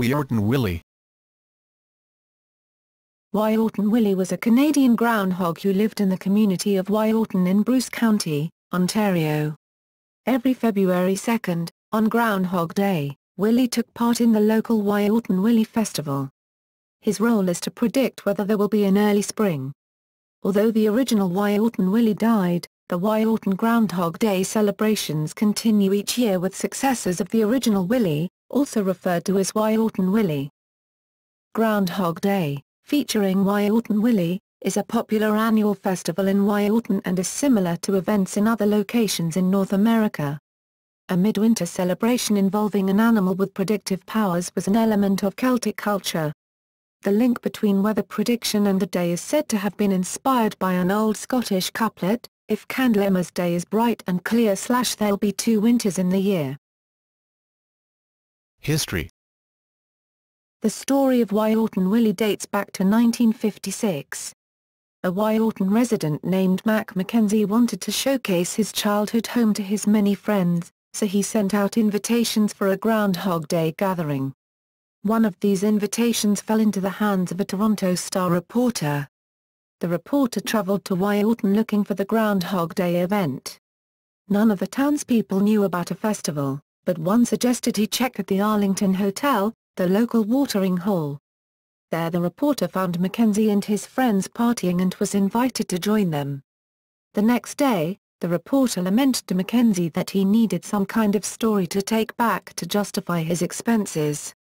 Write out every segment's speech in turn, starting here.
Wiarton Willie. Wiarton Willie was a Canadian groundhog who lived in the community of Wiarton in Bruce County, Ontario. Every February 2, on Groundhog Day, Willie took part in the local Wiarton Willie Festival. His role is to predict whether there will be an early spring. Although the original Wiarton Willie died, the Wiarton Groundhog Day celebrations continue each year with successors of the original Willie, also referred to as Wiarton Willie. Groundhog Day, featuring Wiarton Willie, is a popular annual festival in Wiarton and is similar to events in other locations in North America. A midwinter celebration involving an animal with predictive powers was an element of Celtic culture. The link between weather prediction and the day is said to have been inspired by an old Scottish couplet, "If Candlemas Day is bright and clear / there'll be 2 winters in the year." History. The story of Wiarton Willie dates back to 1956. A Wiarton resident named Mac Mackenzie wanted to showcase his childhood home to his many friends, so he sent out invitations for a Groundhog Day gathering. One of these invitations fell into the hands of a Toronto Star reporter. The reporter traveled to Wiarton looking for the Groundhog Day event. None of the townspeople knew about a festival, but one suggested he check at the Arlington Hotel, the local watering hole. There the reporter found Mackenzie and his friends partying and was invited to join them. The next day, the reporter lamented to Mackenzie that he needed some kind of story to take back to justify his expenses.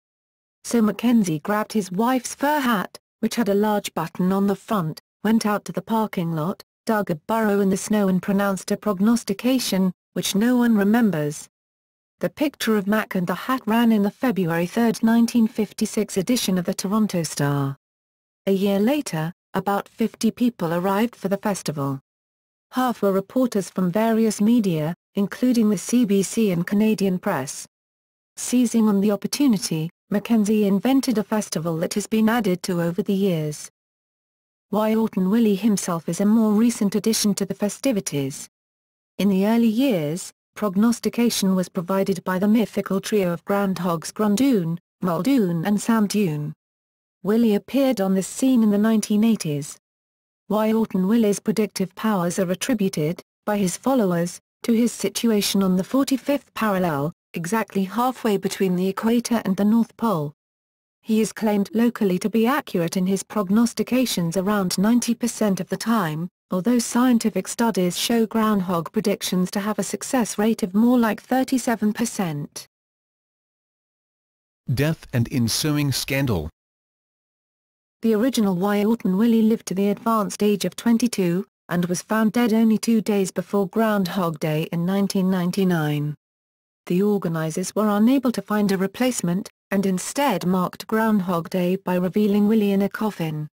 So Mackenzie grabbed his wife's fur hat, which had a large button on the front, went out to the parking lot, dug a burrow in the snow and pronounced a prognostication, which no one remembers. The picture of Mac and the hat ran in the February 3, 1956 edition of the Toronto Star. A year later, about 50 people arrived for the festival. Half were reporters from various media, including the CBC and Canadian Press. Seizing on the opportunity, Mackenzie invented a festival that has been added to over the years. Wiarton Willie himself is a more recent addition to the festivities. In the early years, prognostication was provided by the mythical trio of groundhogs Grundoon, Muldoon and Samdoon. Willie appeared on the scene in the 1980s. Wiarton Willie's predictive powers are attributed, by his followers, to his situation on the 45th parallel, exactly halfway between the equator and the North Pole. He is claimed locally to be accurate in his prognostications around 90% of the time, although scientific studies show groundhog predictions to have a success rate of more like 37%. Death and ensuing scandal. The original Wiarton Willie lived to the advanced age of 22, and was found dead only 2 days before Groundhog Day in 1999. The organizers were unable to find a replacement, and instead marked Groundhog Day by revealing Willie in a coffin.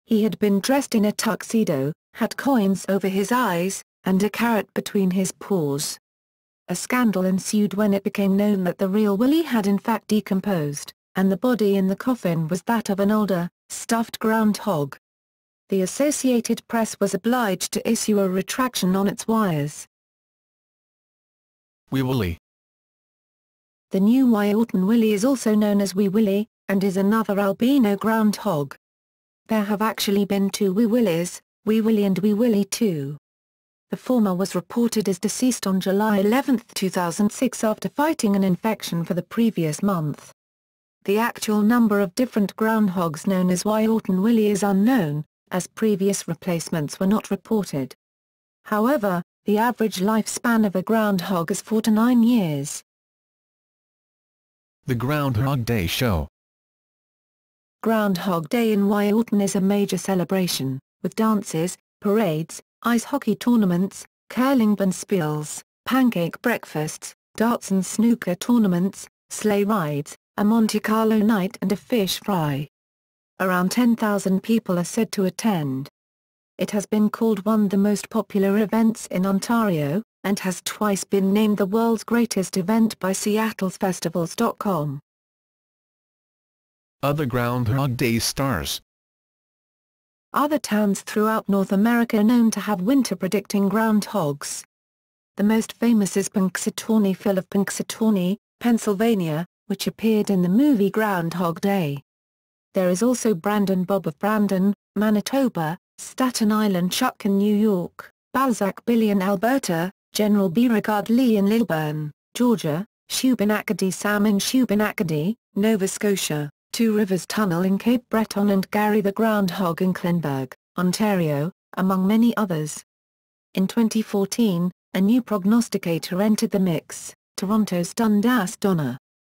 He had been dressed in a tuxedo, had coins over his eyes, and a carrot between his paws. A scandal ensued when it became known that the real Willie had in fact decomposed, and the body in the coffin was that of an older, stuffed groundhog. The Associated Press was obliged to issue a retraction on its wires. Wee Willie. The new Wiarton Willie is also known as Wee Willie, and is another albino groundhog. There have actually been 2 Wee Willies, Wee Willie and Wee Willie 2. The former was reported as deceased on July 11, 2006 after fighting an infection for the previous month. The actual number of different groundhogs known as Wiarton Willie is unknown, as previous replacements were not reported. However, the average lifespan of a groundhog is 4 to 9 years. The Groundhog Day Show. Groundhog Day in Wiarton is a major celebration, with dances, parades, ice hockey tournaments, curling bonspiels, pancake breakfasts, darts and snooker tournaments, sleigh rides, a Monte Carlo night and a fish fry. Around 10,000 people are said to attend. It has been called one of the most popular events in Ontario, and has twice been named the world's greatest event by Seattle'sFestivals.com. Other Groundhog Day stars. Other towns throughout North America are known to have winter-predicting groundhogs. The most famous is Punxsutawney Phil of Punxsutawney, Pennsylvania, which appeared in the movie Groundhog Day. There is also Brandon Bob of Brandon, Manitoba, Staten Island Chuck in New York, Balzac Billy in Alberta, General Beauregard Lee in Lilburn, Georgia, Shubenacadie Sam in Shubenacadie, Nova Scotia, Two Rivers Tunnel in Cape Breton and Gary the Groundhog in Clinburg, Ontario, among many others. In 2014, a new prognosticator entered the mix, Toronto's Dundas Donner.